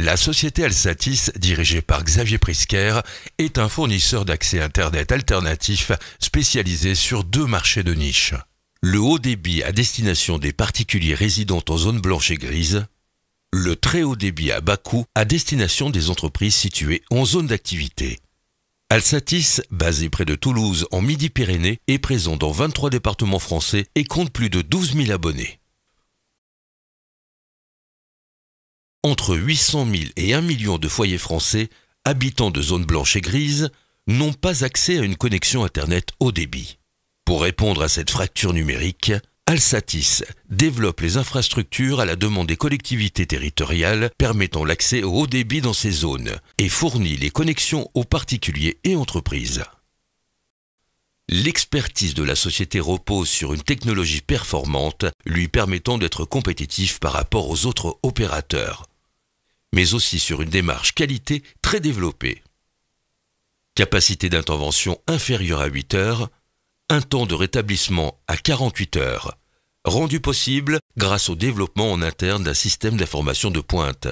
La société Alsatis, dirigée par Xavier Prisker, est un fournisseur d'accès Internet alternatif spécialisé sur deux marchés de niche. Le haut débit à destination des particuliers résidant en zone blanche et grise, le très haut débit à bas coût à destination des entreprises situées en zone d'activité. Alsatis, basé près de Toulouse en Midi-Pyrénées, est présent dans 23 départements français et compte plus de 12 000 abonnés. Entre 800 000 et 1 million de foyers français, habitants de zones blanches et grises, n'ont pas accès à une connexion Internet haut débit. Pour répondre à cette fracture numérique, Alsatis développe les infrastructures à la demande des collectivités territoriales permettant l'accès au haut débit dans ces zones et fournit les connexions aux particuliers et entreprises. L'expertise de la société repose sur une technologie performante lui permettant d'être compétitif par rapport aux autres opérateurs, mais aussi sur une démarche qualité très développée. Capacité d'intervention inférieure à 8 heures, un temps de rétablissement à 48 heures, rendu possible grâce au développement en interne d'un système d'information de pointe,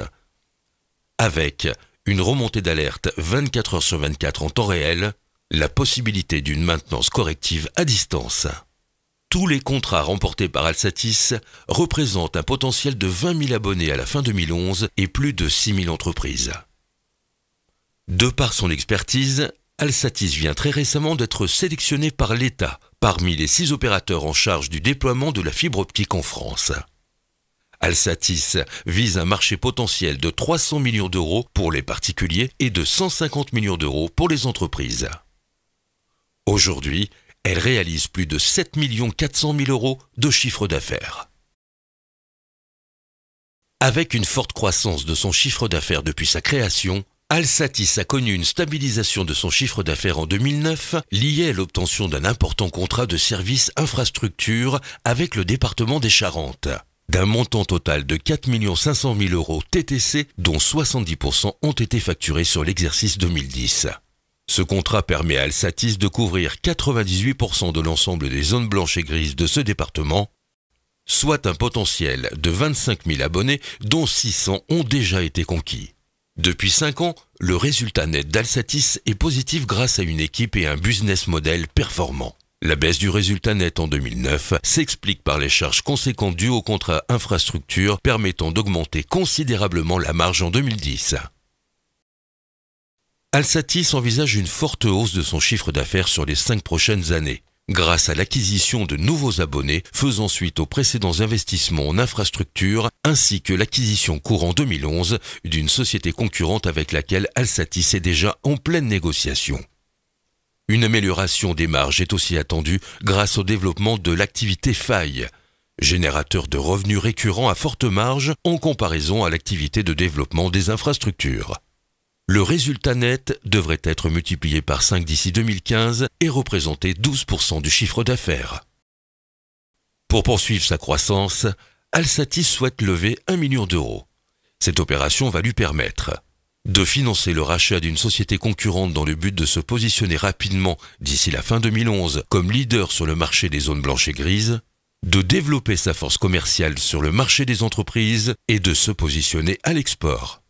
avec une remontée d'alerte 24 heures sur 24 en temps réel, la possibilité d'une maintenance corrective à distance. Tous les contrats remportés par Alsatis représentent un potentiel de 20 000 abonnés à la fin 2011 et plus de 6 000 entreprises. De par son expertise, Alsatis vient très récemment d'être sélectionné par l'État parmi les 6 opérateurs en charge du déploiement de la fibre optique en France. Alsatis vise un marché potentiel de 300 millions d'euros pour les particuliers et de 150 millions d'euros pour les entreprises. Aujourd'hui, elle réalise plus de 7 400 000 euros de chiffre d'affaires. Avec une forte croissance de son chiffre d'affaires depuis sa création, Alsatis a connu une stabilisation de son chiffre d'affaires en 2009 liée à l'obtention d'un important contrat de service infrastructure avec le département des Charentes, d'un montant total de 4 500 000 euros TTC dont 70% ont été facturés sur l'exercice 2010. Ce contrat permet à Alsatis de couvrir 98% de l'ensemble des zones blanches et grises de ce département, soit un potentiel de 25 000 abonnés dont 600 ont déjà été conquis. Depuis 5 ans, le résultat net d'Alsatis est positif grâce à une équipe et un business model performant. La baisse du résultat net en 2009 s'explique par les charges conséquentes dues au contrat infrastructure permettant d'augmenter considérablement la marge en 2010. Alsatis envisage une forte hausse de son chiffre d'affaires sur les 5 prochaines années, grâce à l'acquisition de nouveaux abonnés faisant suite aux précédents investissements en infrastructure, ainsi que l'acquisition courant 2011 d'une société concurrente avec laquelle Alsatis est déjà en pleine négociation. Une amélioration des marges est aussi attendue grâce au développement de l'activité faille, générateur de revenus récurrents à forte marge en comparaison à l'activité de développement des infrastructures. Le résultat net devrait être multiplié par 5 d'ici 2015 et représenter 12% du chiffre d'affaires. Pour poursuivre sa croissance, Alsatis souhaite lever 1 million d'euros. Cette opération va lui permettre de financer le rachat d'une société concurrente dans le but de se positionner rapidement d'ici la fin 2011 comme leader sur le marché des zones blanches et grises, de développer sa force commerciale sur le marché des entreprises et de se positionner à l'export.